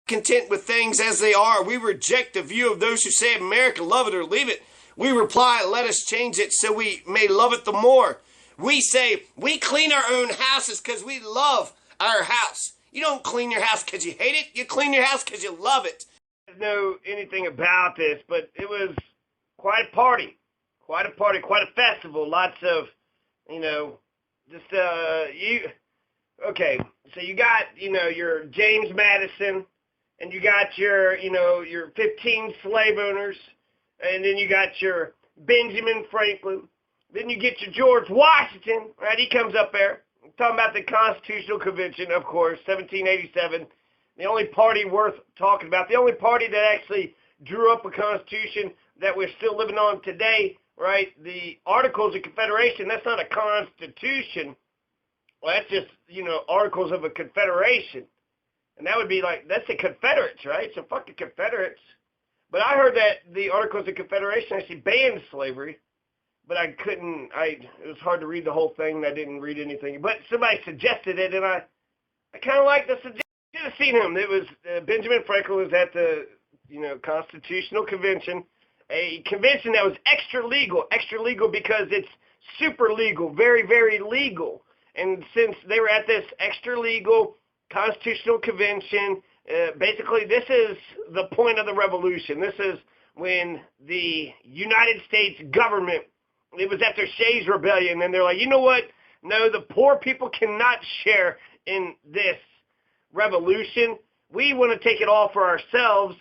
content with things as they are. We reject the view of those who say, America, love it or leave it. We reply, let us change it so we may love it the more. We say, we clean our own houses because we love our house. You don't clean your house because you hate it. You clean your house because you love it. I don't know anything about this, but it was quite a party. Quite a festival. Lots of, okay, so you got, your James Madison, and you got your 15 slave owners, and then you got your Benjamin Franklin, then you get your George Washington, right? He comes up there, talking about the Constitutional Convention, of course, 1787, the only party worth talking about, the only party that actually drew up a constitution that we're still living on today, right? The Articles of Confederation, that's not a constitution. Well, that's just, Articles of a Confederation. And that would be like, that's the Confederates, right? So fuck the Confederates. But I heard that the Articles of Confederation actually banned slavery. But it was hard to read the whole thing. I didn't read anything. But somebody suggested it, and I kind of like the suggestion. Should have seen him. It was Benjamin Franklin was at the, Constitutional Convention. A convention that was extra legal because it's super legal, very, very legal. And since they were at this extra legal Constitutional Convention, basically this is the point of the revolution. This is when the United States government, it was after Shays' Rebellion, and they're like, you know what? No, the poor people cannot share in this revolution. We want to take it all for ourselves.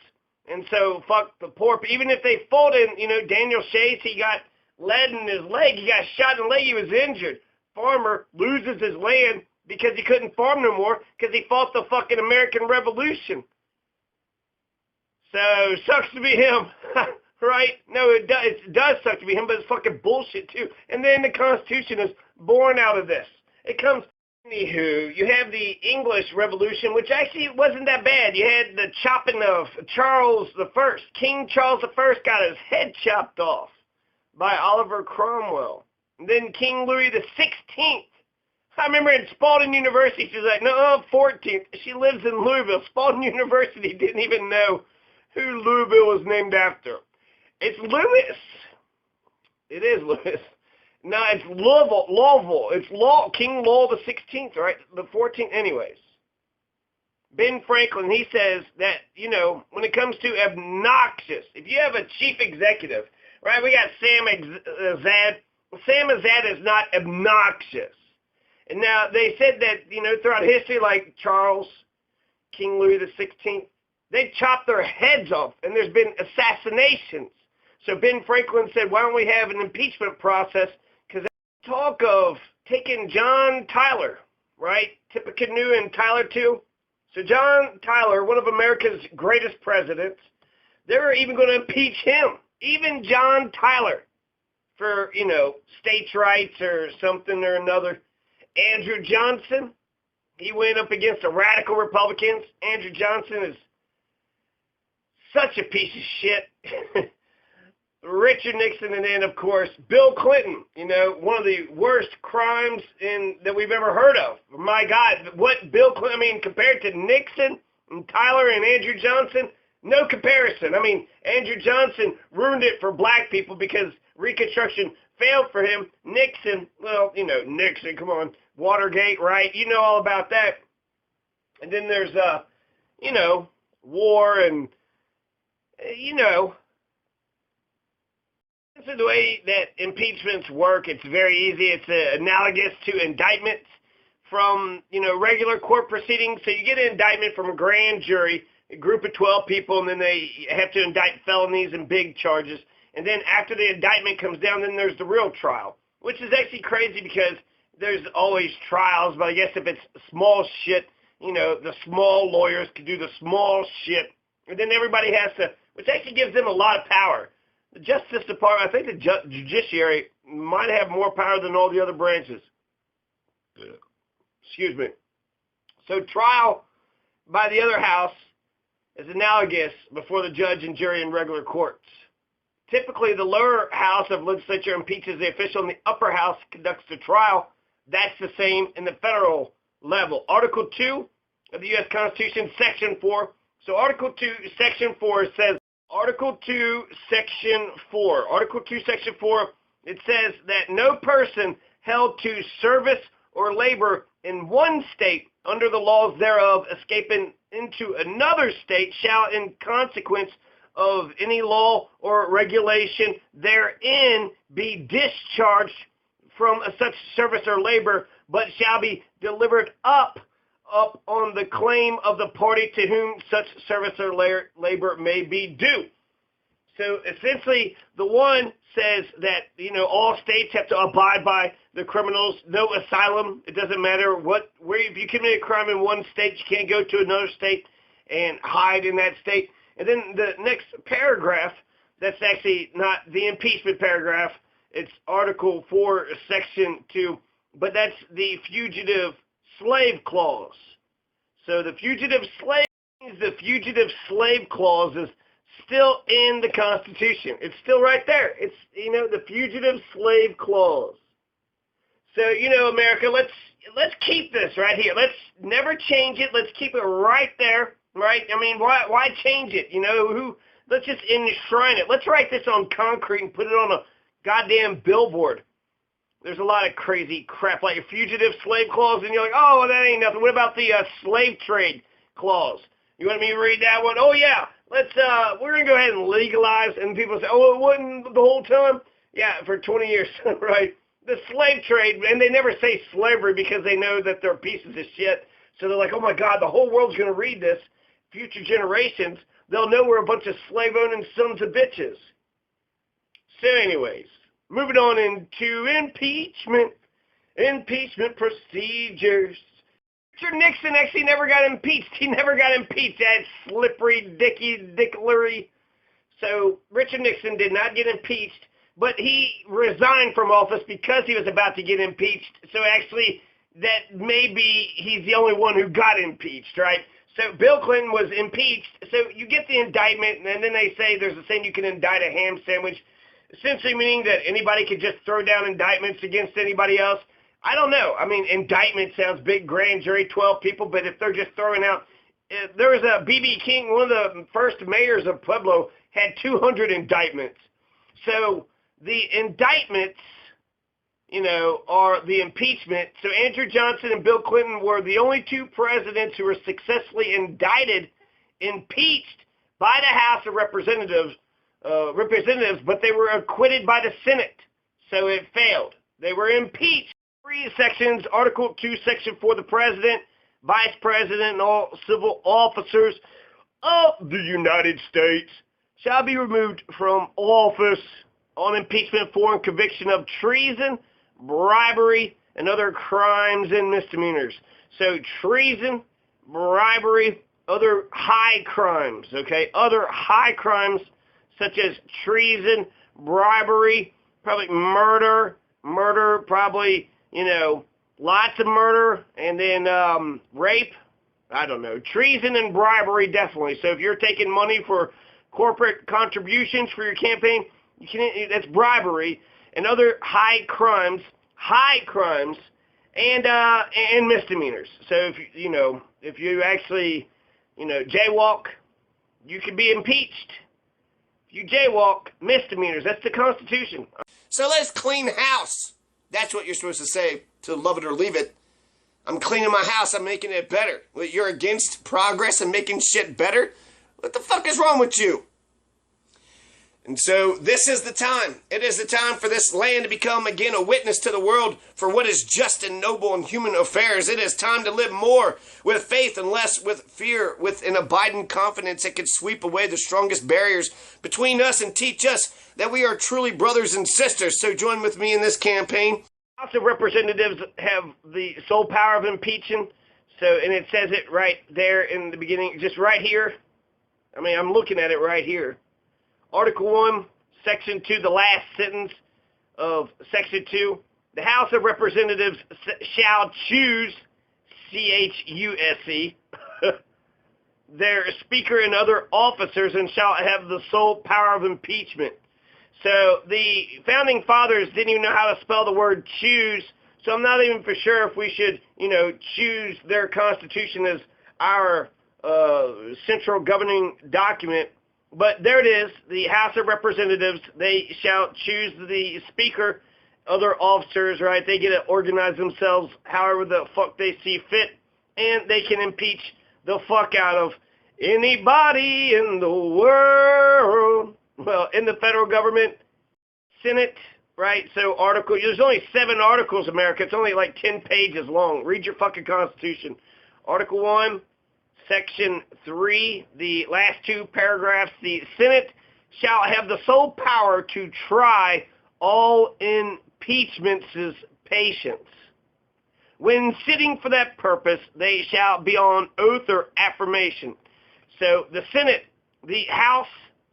And so, fuck the poor. Even if they fought in, Daniel Shays, he got lead in his leg. He got shot in the leg. He was injured. Farmer loses his land because he couldn't farm no more because he fought the fucking American Revolution. So, sucks to be him. Right? No, it does suck to be him, but it's fucking bullshit, too. And then the Constitution is born out of this. It comes... Anywho, you have the English Revolution, which actually wasn't that bad. You had the chopping of Charles I. King Charles I got his head chopped off by Oliver Cromwell. And then King Louis XVI. I remember in Spalding University, she's like, no, 14th. She lives in Louisville. Spalding University didn't even know who Louisville was named after. It's Louis. It is Louis. No, it's Lowell. It's King Lowell the 16th, right? The 14th. Anyways. Ben Franklin, he says that, when it comes to obnoxious, if you have a chief executive, right, we got Sam Azad. Sam Azad is not obnoxious. And now they said that, throughout history, like Charles, King Louis the 16th, they chopped their heads off, and there's been assassinations. So Ben Franklin said, why don't we have an impeachment process? Because talk of taking John Tyler, right? Tippecanoe and Tyler too. So John Tyler, one of America's greatest presidents, they were even going to impeach him. Even John Tyler for, states' rights or something or another. Andrew Johnson, he went up against the radical Republicans. Andrew Johnson is such a piece of shit. Richard Nixon, and then, of course, Bill Clinton, one of the worst crimes that we've ever heard of. My God, what Bill Clinton, compared to Nixon and Tyler and Andrew Johnson, no comparison. Andrew Johnson ruined it for black people because Reconstruction failed for him. Nixon, Nixon, come on, Watergate, right? You know all about that. And then there's, war and, This is the way that impeachments work. It's very easy. It's analogous to indictments from, regular court proceedings. So you get an indictment from a grand jury, a group of 12 people, and then they have to indict felonies and big charges. And then after the indictment comes down, then there's the real trial, which is actually crazy because there's always trials. But I guess if it's small shit, the small lawyers can do the small shit. And then everybody has to, which actually gives them a lot of power. The Justice Department, I think the judiciary might have more power than all the other branches. Excuse me. So trial by the other house is analogous before the judge and jury in regular courts. Typically, the lower house of legislature impeaches the official and the upper house conducts the trial. That's the same in the federal level. Article 2 of the U.S. Constitution, Section 4, So Article 2, Section 4 says, Article 2, Section 4. Article 2, Section 4, it says that no person held to service or labor in one state under the laws thereof escaping into another state shall, in consequence of any law or regulation therein, be discharged from such service or labor, but shall be delivered up on the claim of the party to whom such service or labor may be due. So essentially, the one says that, all states have to abide by the criminals, no asylum. It doesn't matter where, if you commit a crime in one state, you can't go to another state and hide in that state. And then the next paragraph, that's actually not the impeachment paragraph, it's Article 4, Section 2, but that's the fugitive slave clause. So the fugitive slave clause is still in the Constitution. It's still right there. It's, the fugitive slave clause. So, America, let's keep this right here. Let's never change it. Let's keep it right there, right? I mean, why change it? Let's just enshrine it. Let's write this on concrete and put it on a goddamn billboard. There's a lot of crazy crap like a fugitive slave clause, and you're like, oh, well, that ain't nothing. What about the slave trade clause? You want me to read that one? Oh, yeah. We're going to go ahead and legalize. And people say, oh, it wasn't the whole time? Yeah, for 20 years, right? The slave trade, and they never say slavery because they know that they're pieces of shit. So they're like, oh, my God, the whole world's going to read this. Future generations, they'll know we're a bunch of slave-owning sons of bitches. So anyways, moving on into impeachment procedures. Richard Nixon actually never got impeached. He never got impeached. That slippery dicklery. So Richard Nixon did not get impeached, but he resigned from office because he was about to get impeached. So actually, that maybe he's the only one who got impeached, right? So Bill Clinton was impeached. So you get the indictment, and then they say there's a saying you can indict a ham sandwich, essentially meaning that anybody could just throw down indictments against anybody else. I don't know. I mean, indictment sounds big, grand jury, 12 people, but if they're just throwing out, there was a B.B. King, one of the first mayors of Pueblo, had 200 indictments. So the indictments, are the impeachment. So Andrew Johnson and Bill Clinton were the only two presidents who were successfully impeached by the House of Representatives, but they were acquitted by the Senate. So it failed. They were impeached. 3 sections, Article 2, Section 4, the President, Vice President, and all civil officers of the United States shall be removed from office on impeachment for conviction of treason, bribery, and other crimes and misdemeanors. So treason, bribery, other high crimes, okay? Other high crimes such as treason, bribery, probably murder, probably, lots of murder, and then rape. I don't know. Treason and bribery, definitely. So if you're taking money for corporate contributions for your campaign, that's bribery. And other high crimes, and misdemeanors. So if you actually, jaywalk, you can be impeached. If you jaywalk, misdemeanors. That's the Constitution. So let's clean house. That's what you're supposed to say to love it or leave it. I'm cleaning my house. I'm making it better. What, you're against progress and making shit better? What the fuck is wrong with you? And so this is the time. It is the time for this land to become again a witness to the world for what is just and noble in human affairs. It is time to live more with faith and less with fear, with an abiding confidence that can sweep away the strongest barriers between us and teach us that we are truly brothers and sisters. So join with me in this campaign. House of Representatives have the sole power of impeaching. And it says it right there in the beginning, just right here. I mean, I'm looking at it right here. Article 1, Section 2, the last sentence of Section 2. The House of Representatives shall choose, C-H-U-S-E, their Speaker and other officers and shall have the sole power of impeachment. So the Founding Fathers didn't even know how to spell the word choose, so I'm not even for sure if we should, choose their Constitution as our central governing document. But there it is, the House of Representatives. They shall choose the Speaker, other officers, right? They get to organize themselves however the fuck they see fit, and they can impeach the fuck out of anybody in the world. Well, in the federal government, Senate, right? So there's only 7 articles, America. It's only like 10 pages long. Read your fucking Constitution. Article 1, Section 3, the last 2 paragraphs. The Senate shall have the sole power to try all impeachments' patients. When sitting for that purpose, they shall be on oath or affirmation. So the Senate, the House,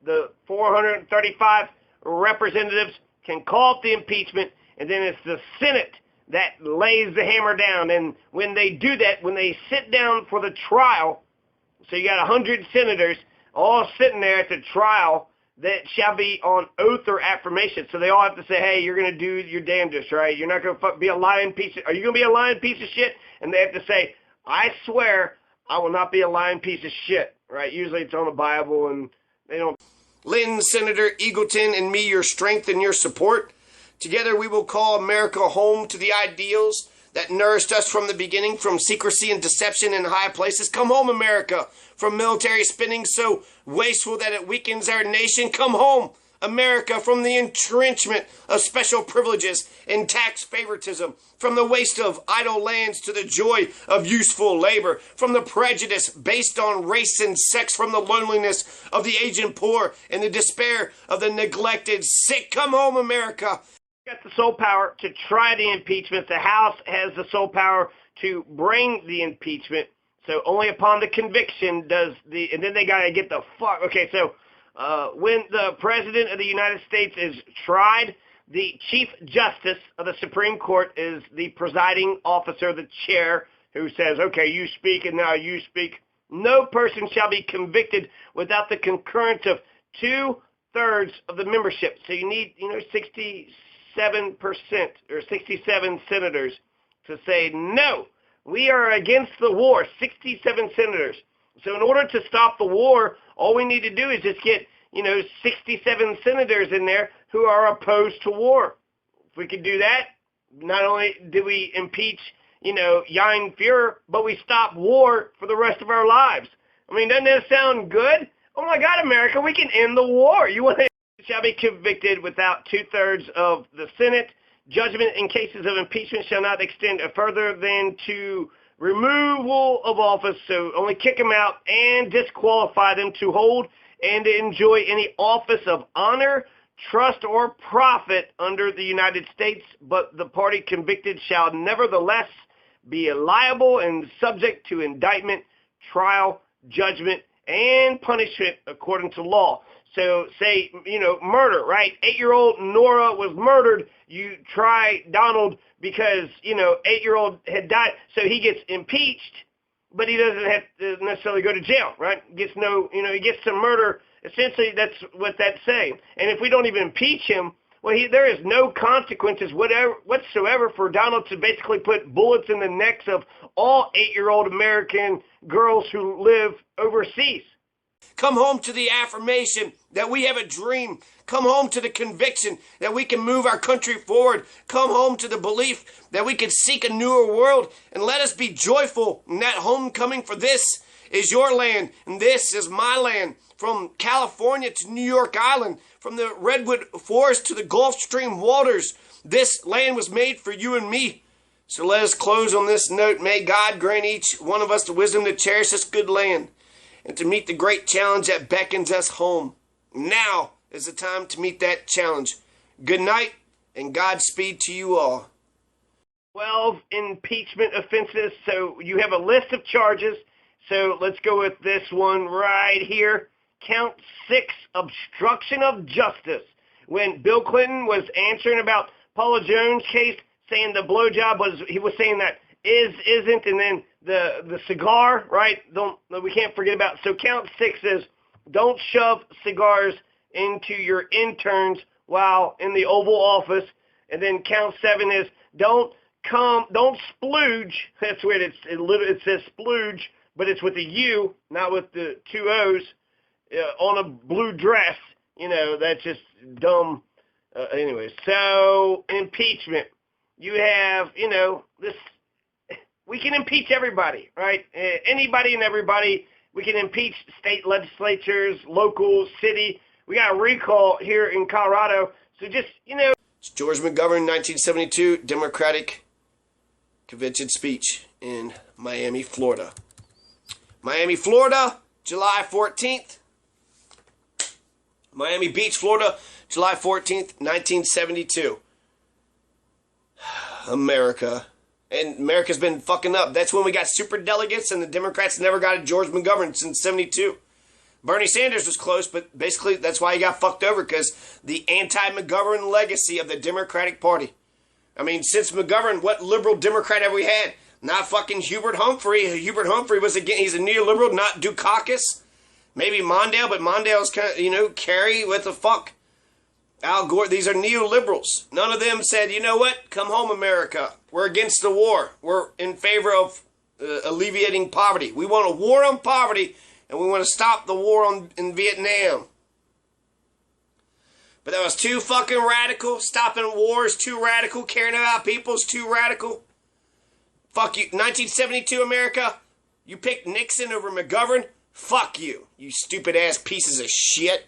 the 435 representatives can call it the impeachment, and then it's the Senate that lays the hammer down. And when they do that, when they sit down for the trial, so you got 100 senators all sitting there at the trial that shall be on oath or affirmation. So they all have to say, hey, you're going to do your damnedest, right? You're not going to be a lying piece of, are you going to be a lying piece of shit? And they have to say, I swear I will not be a lying piece of shit, right? Usually it's on the Bible, and they don't. Lynn, Senator Eagleton, and me your strength and your support. Together we will call America home to the ideals that nourished us from the beginning, from secrecy and deception in high places. Come home, America, from military spending so wasteful that it weakens our nation. Come home, America, from the entrenchment of special privileges and tax favoritism, from the waste of idle lands to the joy of useful labor, from the prejudice based on race and sex, from the loneliness of the aged and poor and the despair of the neglected sick. Come home, America. Got the sole power to try the impeachment. The House has the sole power to bring the impeachment. So only upon the conviction does the, and then they got to get the fuck. Okay, so when the President of the United States is tried, the Chief Justice of the Supreme Court is the presiding officer, the chair, who says, okay, you speak and now you speak. No person shall be convicted without the concurrence of 2/3 of the membership. So you need, 67% or 67 senators to say, no, we are against the war. 67 senators. So in order to stop the war, all we need to do is just get, 67 senators in there who are opposed to war. If we could do that, not only do we impeach, Jan Fuhrer, but we stop war for the rest of our lives. I mean, doesn't that sound good? Oh my God, America, we can end the war. You want to shall be convicted without 2/3 of the Senate. Judgment in cases of impeachment shall not extend further than to removal of office, so only kick them out and disqualify them to hold and to enjoy any office of honor, trust, or profit under the United States, but the party convicted shall nevertheless be liable and subject to indictment, trial, judgment, and punishment according to law. So say, murder, right? 8-year-old Nora was murdered. You try Donald because, 8-year-old had died. So he gets impeached, but he doesn't have to necessarily go to jail, right? He gets he gets to murder. Essentially, that's what that's saying. And if we don't even impeach him, well, there is no consequences whatsoever for Donald to basically put bullets in the necks of all 8-year-old American girls who live overseas. Come home to the affirmation that we have a dream. Come home to the conviction that we can move our country forward. Come home to the belief that we can seek a newer world, and let us be joyful in that homecoming, for this is your land and this is my land. From California to New York Island, from the Redwood Forest to the Gulf Stream waters, this land was made for you and me. So let us close on this note. May God grant each one of us the wisdom to cherish this good land and to meet the great challenge that beckons us home. Now is the time to meet that challenge. Good night, and Godspeed to you all. 12 impeachment offenses. So you have a list of charges. So let's go with this one right here. Count 6, obstruction of justice. When Bill Clinton was answering about Paula Jones' case, saying the blowjob he was saying that isn't, and then the cigar, right? We can't forget about. So count 6 is don't shove cigars into your interns while in the Oval Office, and then count 7 is don't splooge. That's what it says, splooge but it's with a U, not with the two O's, on a blue dress. That's just dumb. Anyway, so impeachment. You have, this. We can impeach everybody, right? Anybody and everybody. We can impeach state legislatures, local, city. We got a recall here in Colorado. So just, It's George McGovern, 1972, Democratic Convention speech in Miami, Florida. Miami, Florida, July 14th. Miami Beach, Florida, July 14th, 1972. America. And America's been fucking up. That's when we got super delegates, and the Democrats never got a George McGovern since 72. Bernie Sanders was close, but basically that's why he got fucked over, because the anti-McGovern legacy of the Democratic Party. I mean, since McGovern, what liberal Democrat have we had? Not fucking Hubert Humphrey. Hubert Humphrey was, again, he's a neoliberal, not Dukakis. Maybe Mondale, but Mondale's kind of, Kerry, what the fuck? Al Gore, these are neoliberals. None of them said, you know what? Come home, America. We're against the war. We're in favor of alleviating poverty. We want a war on poverty, and we want to stop the war in Vietnam. But that was too fucking radical. Stopping wars, too radical. Caring about people's too radical. Fuck you. 1972 America, you picked Nixon over McGovern? Fuck you, you stupid ass pieces of shit.